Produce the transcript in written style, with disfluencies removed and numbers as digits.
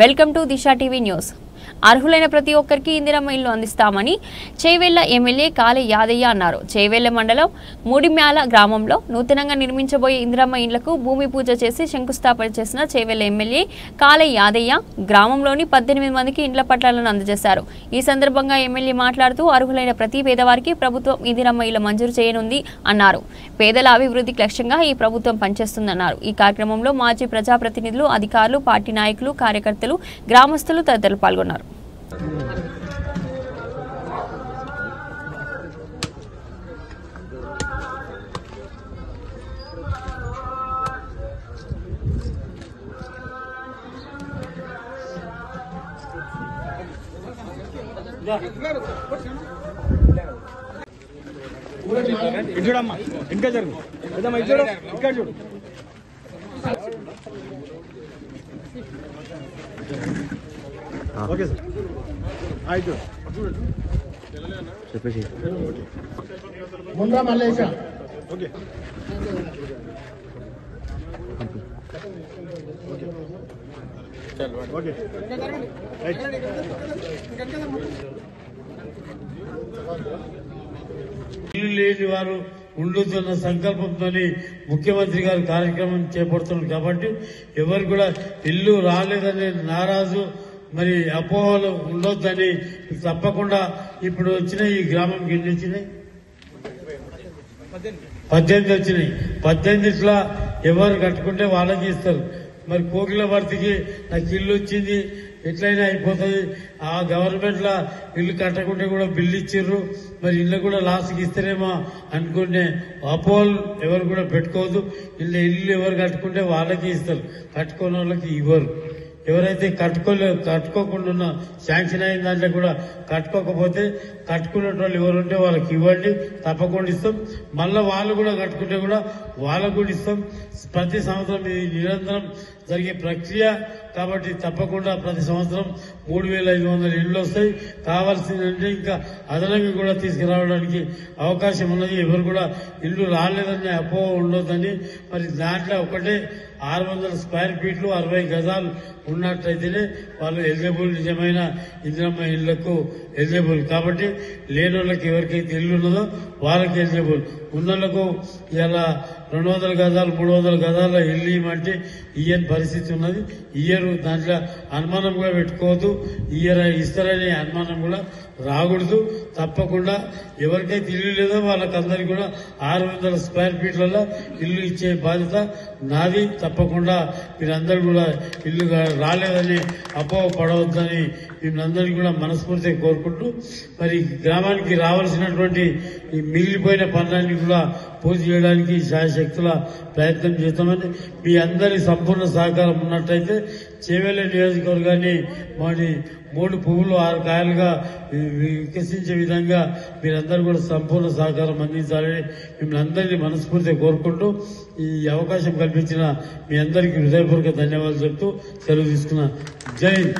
Welcome to Disha TV news. అర్హులైన ప్రతి ఒక్కరికి ఇందిరమ్మ ఇల్లు అందిస్తామని చేవెళ్ల ఎమ్మెల్యే కాళే యాదయ్య అన్నారు. చేవెళ్ల మండలం మూడిమ్యాల గ్రామంలో నూతనంగా నిర్మించబోయే ఇందిరమ్మ ఇళ్లకు భూమి పూజ చేసి శంకుస్థాపన చేసిన చేవెళ్ల ఎమ్మెల్యే కాళే యాదయ్య గ్రామంలోని 18 మందికి ఇండ్ల పట్టాలను అందజేశారు. ఈ సందర్భంగా ఎమ్మెల్యే మాట్లాడుతూ అర్హులైన ప్రతి పేదవారికి ప్రభుత్వం ఇందిరమ్మ ఇళ్ల మంజూరు చేయనుంది అన్నారు. పేదల అభివృద్ధికి లక్ష్యంగా ఈ ప్రభుత్వం పనిచేస్తుందన్నారు. ఈ కార్యక్రమంలో మాజీ ప్రజాప్రతినిధులు, అధికారులు, పార్టీ నాయకులు, కార్యకర్తలు, గ్రామస్తులు తదితరులు పాల్గొన్నారు. చూడమ్మా ఇంకా జరుగు చూడు ఇక్కడ చూడు ఓకే సార్ ఆయిತು చెప్పేసి ముందా మల్లేశ ఓకే చల్ ఓకే ఇల్లు లేని వారు ఉండుతున్న సంకల్పంతో ముఖ్యమంత్రి గారు కార్యక్రమం చేపడుతున్నారు. కాబట్టి ఎవరు కూడా ఇల్లు రాలేదని నారాజు మరి అపోహలు ఉండొద్దని తప్పకుండా ఇప్పుడు వచ్చిన ఈ గ్రామంకి ఎన్ని వచ్చినాయి? 18 వచ్చినాయి. 18 ఎవరు కట్టుకుంటే వాళ్ళకి ఇస్తారు. మరి కోకిల భర్తీకి నాకు ఇల్లు వచ్చింది ఎట్లయినా అయిపోతుంది. ఆ గవర్నమెంట్ లా ఇల్లు కట్టకుంటే కూడా బిల్లు ఇచ్చిర్రు, మరి ఇల్లు కూడా లాస్ట్కి ఇస్తారేమో అనుకునే అపోహలు ఎవరు కూడా పెట్టుకోవద్దు. ఇల్లు ఎవరు కట్టుకుంటే వాళ్ళకి ఇస్తారు, కట్టుకునే వాళ్ళకి ఇవ్వరు. ఎవరైతే కట్టుకోకుండా ఉన్న శాంక్షన్ అయిన దాంట్లో కూడా కట్టుకోకపోతే కట్టుకునే వాళ్ళు ఎవరుంటే వాళ్ళకి ఇవ్వండి, తప్పకుండా ఇస్తాం. మళ్ళా వాళ్ళు కూడా కట్టుకుంటే కూడా వాళ్ళకు కూడా ఇస్తాం. ప్రతి సంవత్సరం ఇది నిరంతరం జరిగే ప్రక్రియ కాబట్టి తప్పకుండా ప్రతి సంవత్సరం 3500 ఇళ్లు వస్తాయి. కావాల్సిందంటే ఇంకా అదనంగా కూడా తీసుకురావడానికి అవకాశం ఉన్నది. ఎవరు కూడా ఇల్లు రాలేదని అపోహ ఉండొద్దని. మరి దాంట్లో ఒకటే 600 స్క్వేర్ ఫీట్లు 60 గజాలు ఉన్నట్లయితేనే వాళ్ళు ఎలిజిబుల్, నిజమైన ఇందిరమ్మ ఇళ్లకు ఎలిజిబుల్. కాబట్టి లేని వాళ్ళకి ఎవరికైతే ఇల్లు ఉన్నదో వాళ్ళకి ఎలిజిబుల్. ఉన్నోళ్లకు ఇలా 200 గజాలు 300 గజాల ఇల్లు ఇవ్వమంటే ఇయ్యని పరిస్థితి ఉన్నది. ఇయ్యరు, దాంట్లో అనుమానం కూడా పెట్టుకోవద్దు. ఇస్తారనే అనుమానం కూడా రాకూడదు. తప్పకుండా ఎవరికైతే ఇల్లు లేదో వాళ్ళకందరికీ కూడా 600 స్క్వేర్ ఫీట్లలో ఇల్లు ఇచ్చే బాధ్యత నాది. తప్పకుండా మీరందరూ కూడా ఇల్లు రాలేదని అపోహ పడవద్దని మీరందరినీ కూడా మనస్ఫూర్తిగా కోరుకుంటూ, మరి గ్రామానికి రావాల్సినటువంటి ఈ మిగిలిపోయిన పనులన్నీ కూడా పూర్తి చేయడానికి శాయశక్తుల ప్రయత్నం చేస్తామని మీ అందరి సంపూర్ణ సహకారం ఉన్నట్టయితే చేవెళ్ల నియోజకవర్గాన్ని మరి 3 పువ్వులు 6 కాయలుగా వికసించే విధంగా మీరందరూ కూడా సంపూర్ణ సహకారం అందించాలని మిమ్మల్ని అందరినీ మనస్ఫూర్తిగా కోరుకుంటూ ఈ అవకాశం కల్పించిన మీ అందరికీ హృదయపూర్వక ధన్యవాదాలు చెప్తూ సెలవు తీసుకున్నా. జై హింద్.